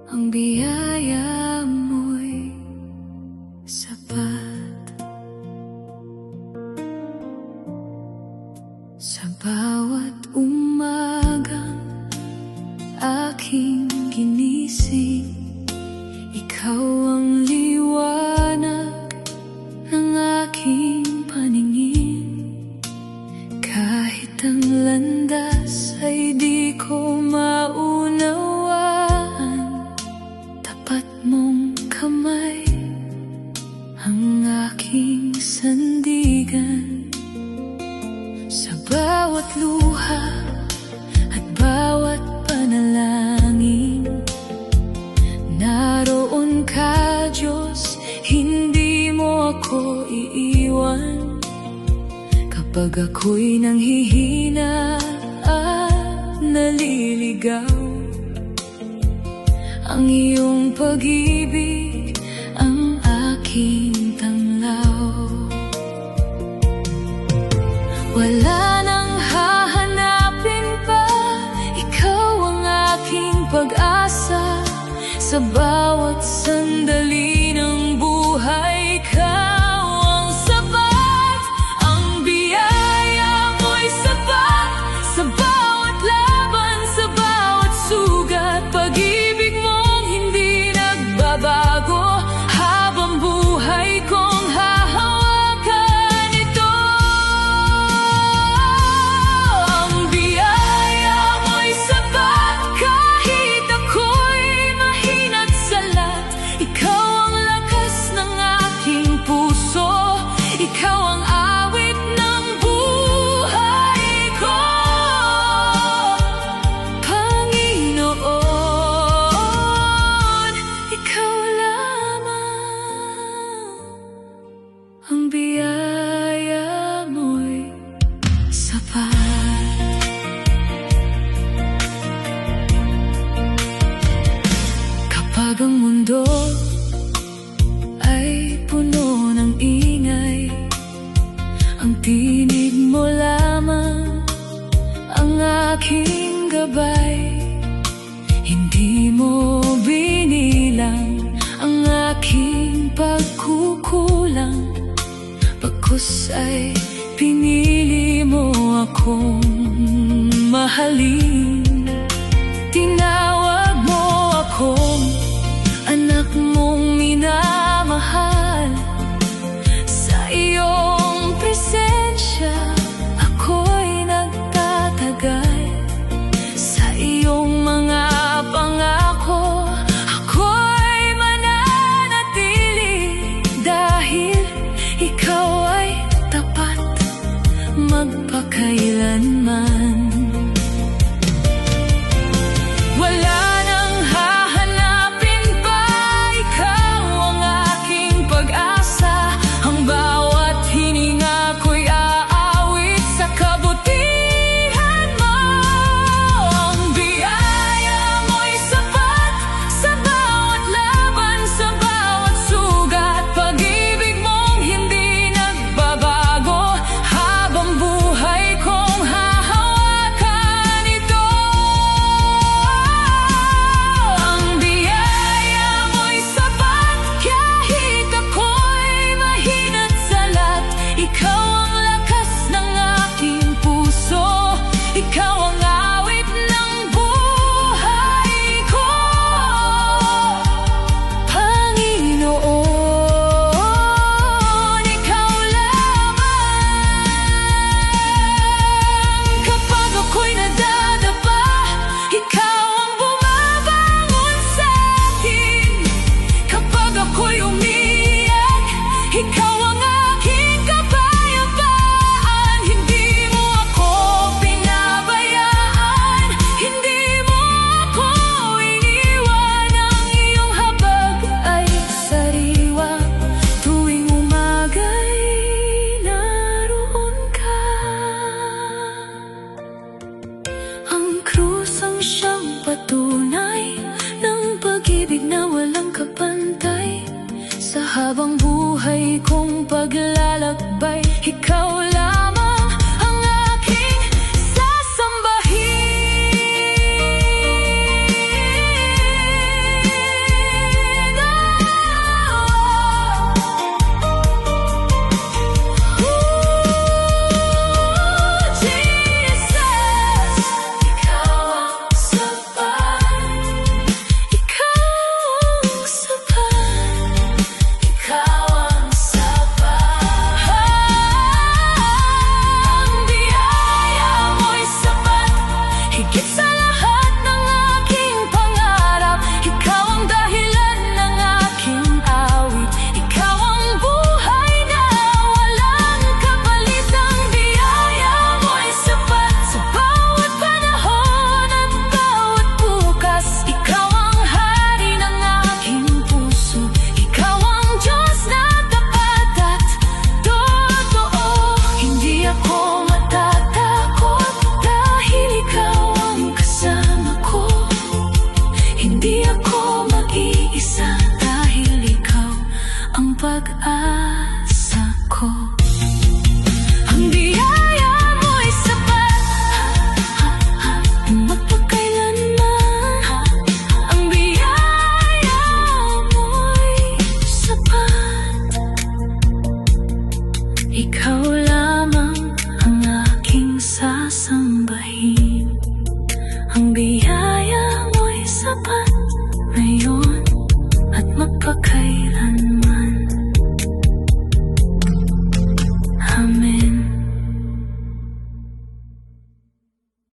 Ang biyaya mo'y sapat sa bawat umagang aking ginising. Ikaw ang liwanag ng aking paningin. Kahit ang landas ay di ko maunawaan, tapat mong kamay ang aking sandigan. Sa bawat luha at bawat panalangin, naroon ka, Diyos, hindi mo ako iiwan. Kapag ako'y nanghihina at naliligaw, ang iyong pag-ibig ang aking tanglaw. Wala nang hahanapin pa, ikaw ang aking pag-asa. Sa bawat sandali ng buhay, ikaw ang sapat. Ang biyaya mo'y sapat sa bawat laban, sa bawat sugat. Pag-ibig mong hindi nagbabago, habang buhay kong hahawakan ito. Ang biyaya mo'y sapat kahit ako'y mahina't salat. Ikaw ang lakas ng aking puso, ikaw ang awit ng buhay ko. Panginoon, ikaw lamang. Ang biyaya mo'y sapat. Kapag ang mundo ay puno ng ingay, ang tinig mo lamang ang aking gabay. Hindi mo binilang ang aking pagkukulang, bagkus ay pinili mo akong mahalin. Tinawag mo akong anak mong minamahal. Sa iyong presensya ako'y nagtatagal. Sa iyong mga pangako ako'y mananatili. Dahil ikaw ay tapat magpakailanman. Wala nang hahanapin pa, ikaw ang aking pag-asa. Ang bawat hininga ko'y aawit sa kabutihan mo. Ang biyaya mo'y sapat sa bawat laban, sa bawat sugat. Pag-ibig mong hindi nagbabago, habang buhay kong hahawakan ito. Ang biyaya mo'y sapat kahit ako'y mahina't salat. Ikaw ang lakas ng aking puso, ikaw ang awit ng buhay ko. Panginoon, ikaw lamang. Kapag ako'y nadadapa, ikaw ang bumabangon sa'kin. Kapag ako'y umiiyak, ikaw ang aking kapayapaan. Hindi mo ako pinabayaan, hindi mo ako iniwan. Ang iyong habag ay sariwa, tuwing umaga'y naroon ka. Ang krus ang siyang patunay ng pag-ibig na walang kapantay. Sa habang buhay kong aking paglalakbay. Ikaw lamang ang aking sasambahin. Jesus, ikaw ang sapat. Ikaw ang sapat. Ikaw ang sapat. Ang biyaya mo'y sapat. Higit sa lahat ng aking pangarap. Ikaw ang dahilan ng aking awit. Ikaw ang buhay na walang kapalit. Ang biyaya mo'y sapat sa bawat panahon at bawat bukas. Ikaw ang hari ng aking puso. Ikaw ang Diyos na tapat at totoo. Hindi ako matatakot dahil ikaw ang kasama ko. Hindi ako mag-iisa dahil ikaw ang pag-asa ko. Ang biyaya mo'y sapat magpakailanman. Ang biyaya mo'y sapat. Ikaw lamang ang aking sasambahin. Ang biyaya mo'y sapat ngayon at magpakailanman.